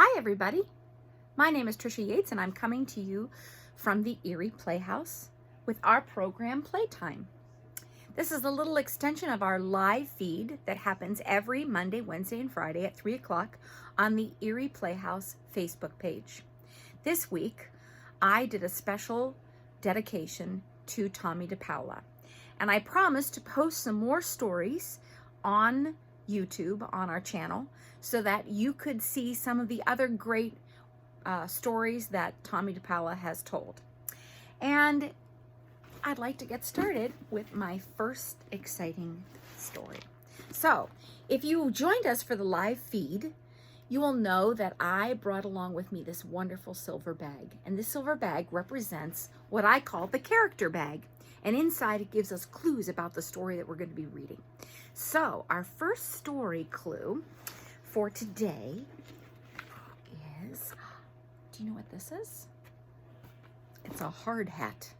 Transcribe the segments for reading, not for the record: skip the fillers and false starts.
Hi everybody, my name is Trisha Yates and I'm coming to you from the Erie Playhouse with our program Playtime. This is a little extension of our live feed that happens every Monday, Wednesday, and Friday at 3 o'clock on the Erie Playhouse Facebook page. This week, I did a special dedication to Tomie dePaola, and I promised to post some more stories on YouTube on our channel so that you could see some of the other great stories that Tomie dePaola has told. And I'd like to get started with my first exciting story. So if you joined us for the live feed, you will know that I brought along with me this wonderful silver bag. And this silver bag represents what I call the character bag. And inside it gives us clues about the story that we're going to be reading. So our first story clue for today is, do you know what this is? It's a hard hat.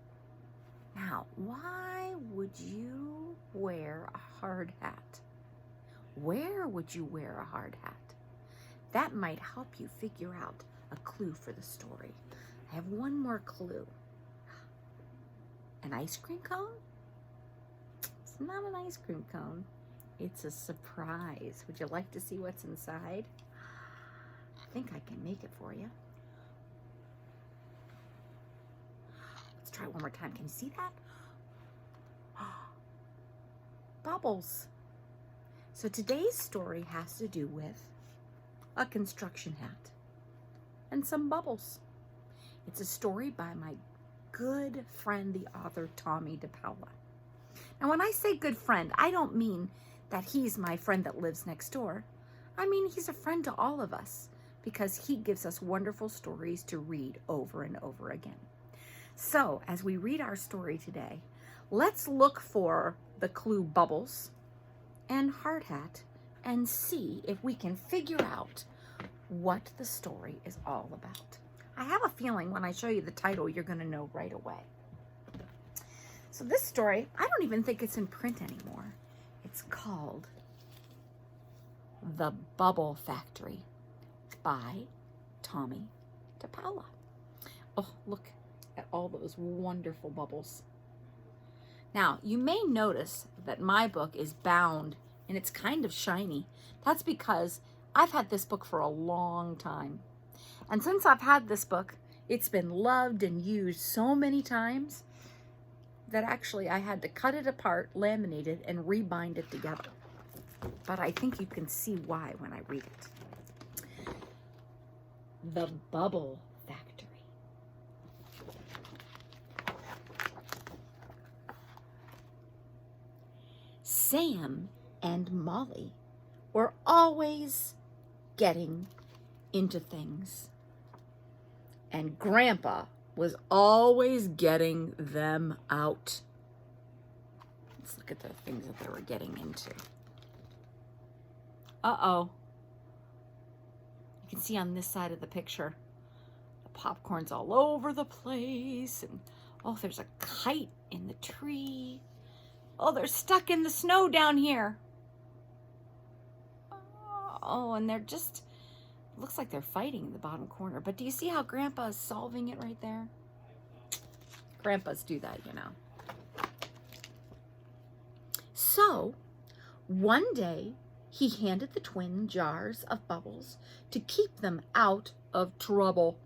Now, why would you wear a hard hat? Where would you wear a hard hat? That might help you figure out a clue for the story. I have one more clue. An ice cream cone? It's not an ice cream cone. It's a surprise. Would you like to see what's inside? I think I can make it for you. Let's try one more time. Can you see that? Bubbles. So today's story has to do with a construction hat and some bubbles. It's a story by my good friend, the author Tomie dePaola. Now, when I say good friend, I don't mean that he's my friend that lives next door. I mean, he's a friend to all of us because he gives us wonderful stories to read over and over again. So, as we read our story today, let's look for the clue bubbles and hard hat and see if we can figure out what the story is all about. I have a feeling when I show you the title, you're going to know right away. So this story, I don't even think it's in print anymore. It's called The Bubble Factory by Tomie dePaola. Oh, look at all those wonderful bubbles. Now, you may notice that my book is bound and it's kind of shiny. That's because I've had this book for a long time. And since I've had this book, it's been loved and used so many times that actually I had to cut it apart, laminate it, and rebind it together. But I think you can see why when I read it. The Bubble Factory. Sam and Molly were always getting into things. And Grandpa was always getting them out. Let's look at the things that they were getting into. Uh-oh. You can see on this side of the picture, the popcorn's all over the place. And oh, there's a kite in the tree. Oh, they're stuck in the snow down here. Oh, and they're just, looks like they're fighting in the bottom corner. But do you see how Grandpa is solving it right there? Grandpas do that, you know. So, one day, he handed the twin jars of bubbles to keep them out of trouble.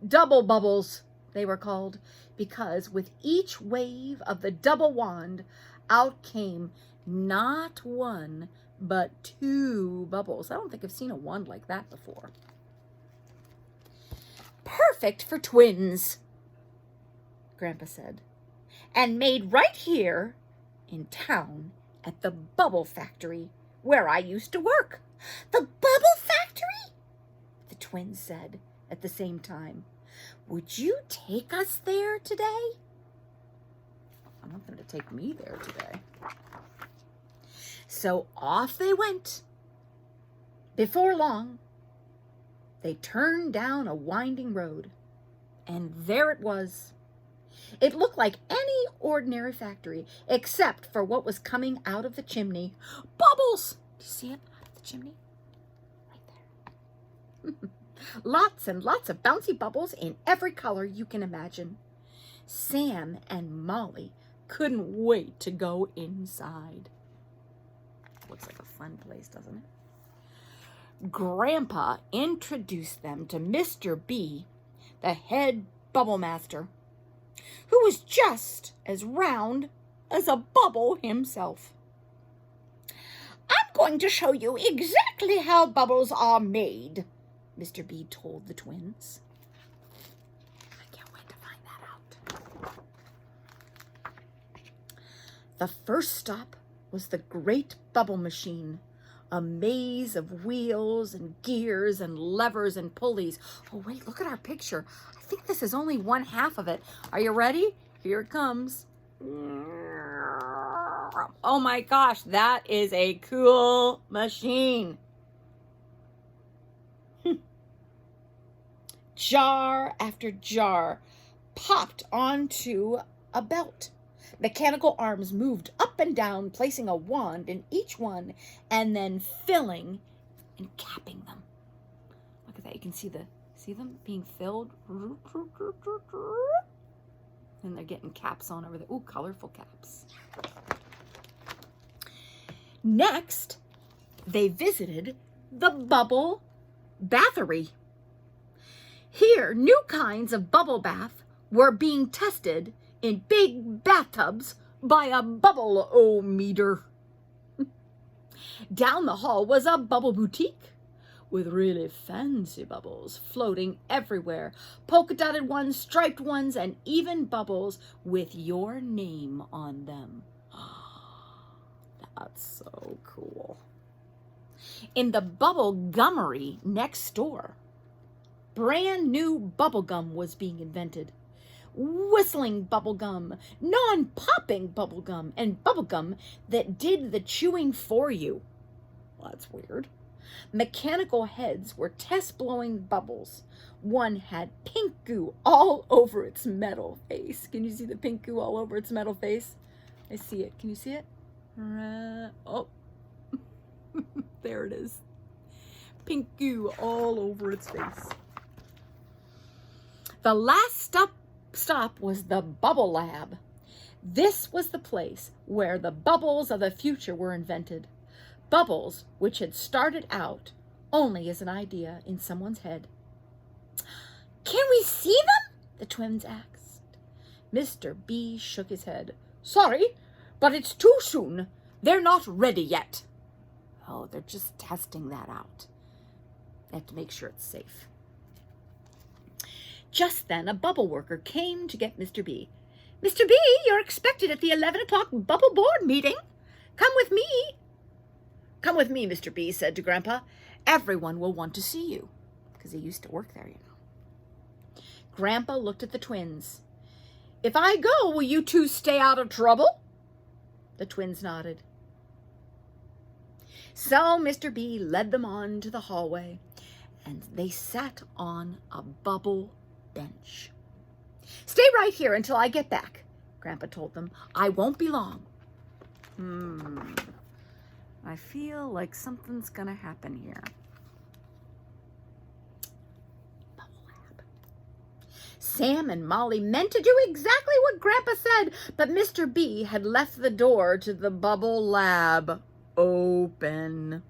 Double bubbles, they were called, because with each wave of the double wand, out came not one, but two bubbles. I don't think I've seen a wand like that before. Perfect for twins, Grandpa said, and made right here in town at the Bubble Factory where I used to work. The Bubble Factory? The twins said at the same time. Would you take us there today? I want them to take me there today. So off they went. Before long, they turned down a winding road, and there it was. It looked like any ordinary factory, except for what was coming out of the chimney. Bubbles! Do you see it out of the chimney? Right there. Lots and lots of bouncy bubbles in every color you can imagine. Sam and Molly couldn't wait to go inside. Looks like a fun place, doesn't it? Grandpa introduced them to Mr. B, the head bubble master, who was just as round as a bubble himself. "I'm going to show you exactly how bubbles are made," Mr. B told the twins. I can't wait to find that out. The first stop was the great bubble machine, a maze of wheels and gears and levers and pulleys. Oh, wait, look at our picture. I think this is only one half of it. Are you ready? Here it comes. Oh my gosh, that is a cool machine. Jar after jar popped onto a belt. Mechanical arms moved up and down, placing a wand in each one and then filling and capping them. Look at that. You can see them being filled. And they're getting caps on over there. Ooh, colorful caps. Next, they visited the bubble bathery. Here, new kinds of bubble bath were being tested in big bathtubs by a bubble-o-meter. Down the hall was a bubble boutique with really fancy bubbles floating everywhere, polka-dotted ones, striped ones, and even bubbles with your name on them. That's so cool. In the bubble gummery next door, brand new bubble gum was being invented. Whistling bubble gum, non-popping bubble gum, and bubble gum that did the chewing for you. Well, that's weird. Mechanical heads were test-blowing bubbles. One had pink goo all over its metal face. Can you see the pink goo all over its metal face? I see it. Can you see it? Oh, there it is. Pink goo all over its face. The last stop was the Bubble Lab. This was the place where the bubbles of the future were invented. Bubbles which had started out only as an idea in someone's head. "Can we see them?" the twins asked. Mr. B shook his head. "Sorry, but it's too soon. They're not ready yet." Oh, they're just testing that out. They have to make sure it's safe. Just then, a bubble worker came to get Mr. B. "Mr. B, you're expected at the 11 o'clock bubble board meeting. Come with me." "Come with me," Mr. B said to Grandpa. "Everyone will want to see you," because he used to work there, you know. Grandpa looked at the twins. "If I go, will you two stay out of trouble?" The twins nodded. So Mr. B led them on to the hallway, and they sat on a bubble bench. "Stay right here until I get back," Grandpa told them. "I won't be long." I feel like something's gonna happen here. Bubble Lab. Sam and Molly meant to do exactly what Grandpa said, but Mr. B had left the door to the Bubble Lab open.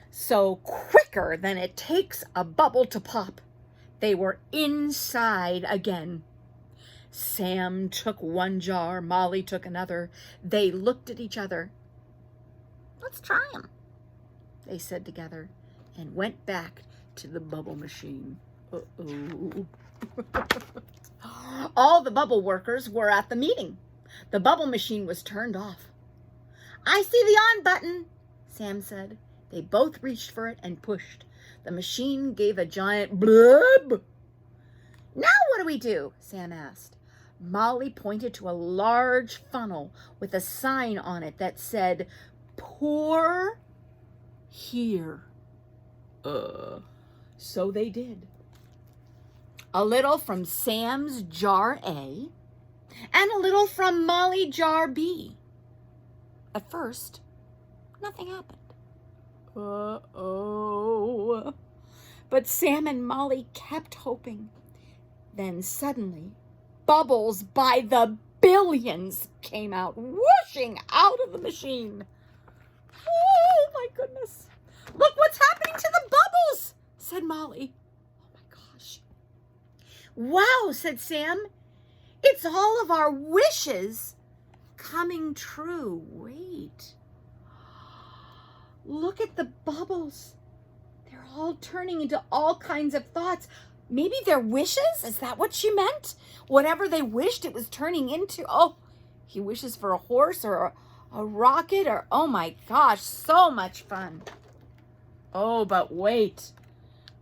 So quicker than it takes a bubble to pop, they were inside again. Sam took one jar, Molly took another. They looked at each other. "Let's try them," they said together, and went back to the bubble machine. Uh-oh. All the bubble workers were at the meeting. The bubble machine was turned off. "I see the on button," Sam said. They both reached for it and pushed. The machine gave a giant blub. "Now what do we do?" Sam asked. Molly pointed to a large funnel with a sign on it that said, "Pour here." So they did. A little from Sam's jar A and a little from Molly jar B. At first, nothing happened. Uh-oh. But Sam and Molly kept hoping. Then suddenly, bubbles by the billions came out, whooshing out of the machine. Oh, my goodness. Look what's happening to the bubbles, said Molly. Oh, my gosh. Wow, said Sam. It's all of our wishes coming true. Wait. Look at the bubbles. They're all turning into all kinds of thoughts. Maybe they're wishes? Is that what she meant? Whatever they wished, it was turning into. Oh, he wishes for a horse or a rocket or, oh my gosh, so much fun. Oh, but wait.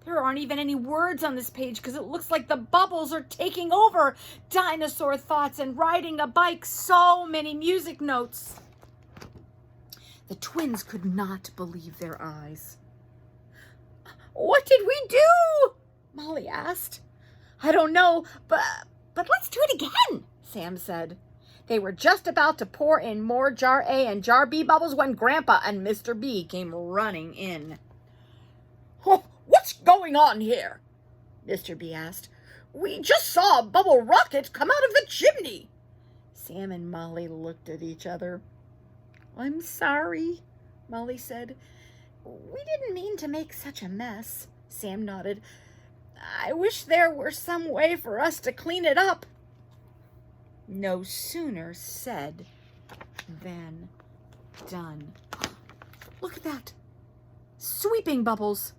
There aren't even any words on this page because it looks like the bubbles are taking over dinosaur thoughts and riding a bike. So many music notes. The twins could not believe their eyes. What did we do? Molly asked. I don't know, but let's do it again, Sam said. They were just about to pour in more jar A and jar B bubbles when Grandpa and Mr. B came running in. Oh, what's going on here? Mr. B asked. We just saw a bubble rocket come out of the chimney. Sam and Molly looked at each other. I'm sorry, Molly said. We didn't mean to make such a mess. Sam nodded. I wish there were some way for us to clean it up. No sooner said than done. Look at that. Sweeping bubbles.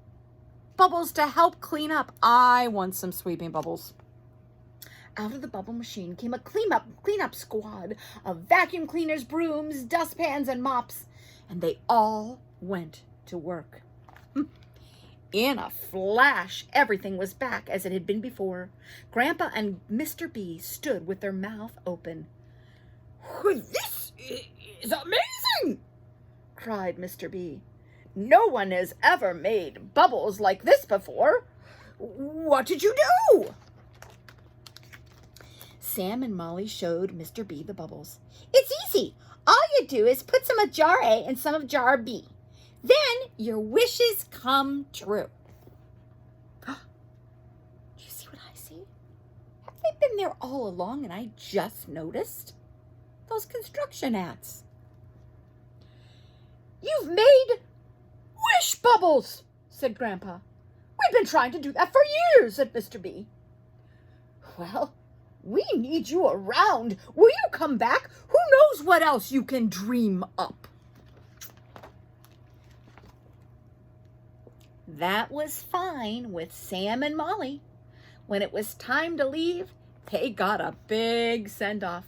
Bubbles to help clean up. I want some sweeping bubbles. Out of the bubble machine came a cleanup squad of vacuum cleaners, brooms, dustpans, and mops, and they all went to work. In a flash, everything was back as it had been before. Grandpa and Mr. B stood with their mouth open. This is amazing, cried Mr. B. No one has ever made bubbles like this before. What did you do? Sam and Molly showed Mr. B the bubbles. It's easy. All you do is put some of jar A and some of jar B. Then your wishes come true. Do you see what I see? Have they been there all along and I just noticed? Those construction ants. You've made wish bubbles, said Grandpa. We've been trying to do that for years, said Mr. B. Well, we need you around. Will you come back? Who knows what else you can dream up? That was fine with Sam and Molly. When it was time to leave, they got a big send-off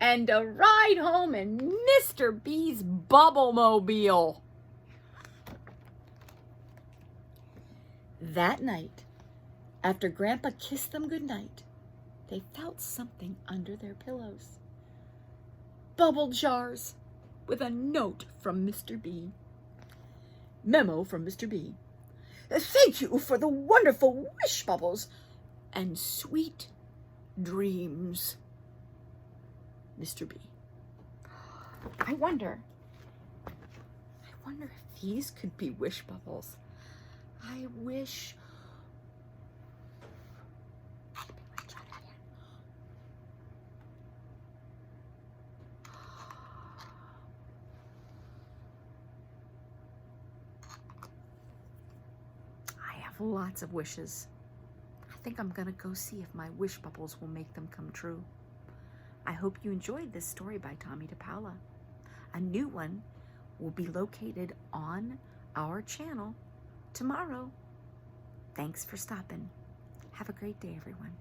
and a ride home in Mr. B's Bubble-mobile. That night, after Grandpa kissed them goodnight, they felt something under their pillows. Bubble jars with a note from Mr. B. Memo from Mr. B. Thank you for the wonderful wish bubbles and sweet dreams, Mr. B. I wonder if these could be wish bubbles. I wish. Lots of wishes. I think I'm gonna go see if my wish bubbles will make them come true. I hope you enjoyed this story by Tomie dePaola. A new one will be located on our channel tomorrow. Thanks for stopping. Have a great day, everyone.